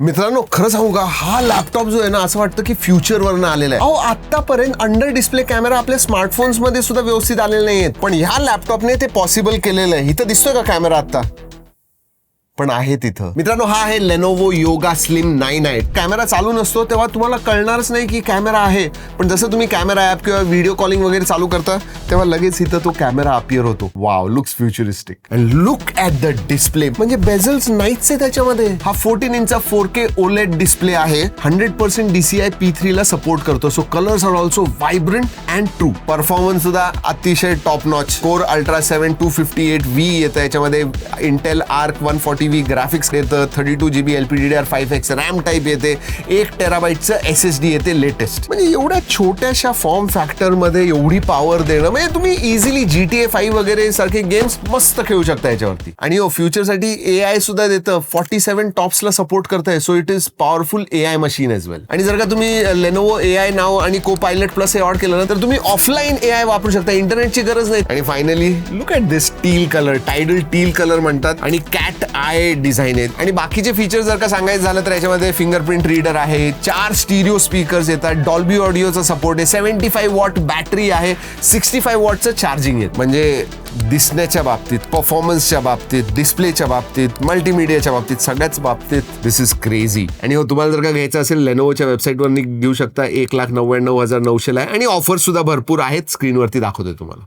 मित्रांनो, खरं सांगू का, हा लॅपटॉप जो आहे ना, असं वाटतं की फ्युचरवरनं आलेला आहे. आतापर्यंत अंडर डिस्प्ले कॅमेरा आपल्या स्मार्टफोन्स मध्ये सुद्धा व्यवस्थित आलेले नाहीयेत, पण ह्या लॅपटॉपने ते पॉसिबल केलेलं आहे. इथं दिसतोय का कॅमेरा आता? पण आहे तिथं. मित्रांनो, हा आहे Lenovo yoga slim 9i. Camera चालू नसतो तेव्हा तुम्हाला कळणारच नाही की कॅमेरा आहे, पण जसं तुम्ही कॅमेरा ऍप किंवा व्हिडिओ कॉलिंग वगैरे चालू करता तेव्हा लगेच इथं तो कॅमेरा अपीअर होतो. Wow, looks futuristic. And look at the display. म्हणजे बेझल्स नाहीच आहे त्याच्यामध्ये. हा 14 इंचचा 4K OLED डिस्प्ले आहे. 100% DCI P3 ला सपोर्ट करतो. So colours are also vibrant and true. Performance सुद्धा अतिशय top notch. Core ultra 7 258V येतं याच्यामध्ये. इंटेल आर्क 140V ग्राफिक्स येतं. 32GB LPDDR5X रॅम टाईप येते. 1 टेराबाईटचं SSD येते लेटेस्ट. म्हणजे एवढ्या छोट्याशा फॉर्म फॅक्टर मध्ये एवढी पॉवर देणं, म्हणजे तुम्ही इझिली GTA 5 वगैरे सारखे गेम्स मस्त खेळू शकता याच्यावरती. आणि फ्युचरसाठी AI सुद्धा देतं. 47 टॉप्सला सपोर्ट करतंय. So it is powerful AI machine as well. आणि जर का तुम्ही लेनोवो AI नाव आणि Co-Pilot Plus हे ऑड केलं ना, तर तुम्ही ऑफलाईन AI वापरू शकता. इंटरनेटची गरज नाही. आणि finally look at this teal colour. Tidal teal colour म्हणतात आणि कॅट आय डिझाईन आहेत. आणि बाकीचे फीचर्स जर का सांगायचं झालं तर याच्यामध्ये फिंगरप्रिंट रीडर आहे. 4 स्टिरिओ स्पीकर्स येतात. डॉल्बी ऑडिओचा सपोर्ट आहे. 75 वॉट बॅटरी आहे. 65 वॉटचं चार्जिंग आहे. म्हणजे दिसण्याच्या बाबतीत, परफॉर्मन्सच्या बाबतीत, डिस्प्लेच्या बाबतीत, मल्टीमीडियाच्या बाबतीत, सगळ्याच बाबतीत दिस इज क्रेझी. आणि तुम्हाला जर का घ्यायचं असेल लेनोवोच्या वेबसाईटवर घेऊ शकता. 1,99,900 ला आहे. आणि ऑफर सुद्धा भरपूर आहेत. स्क्रीनवरती दाखवतोय तुम्हाला.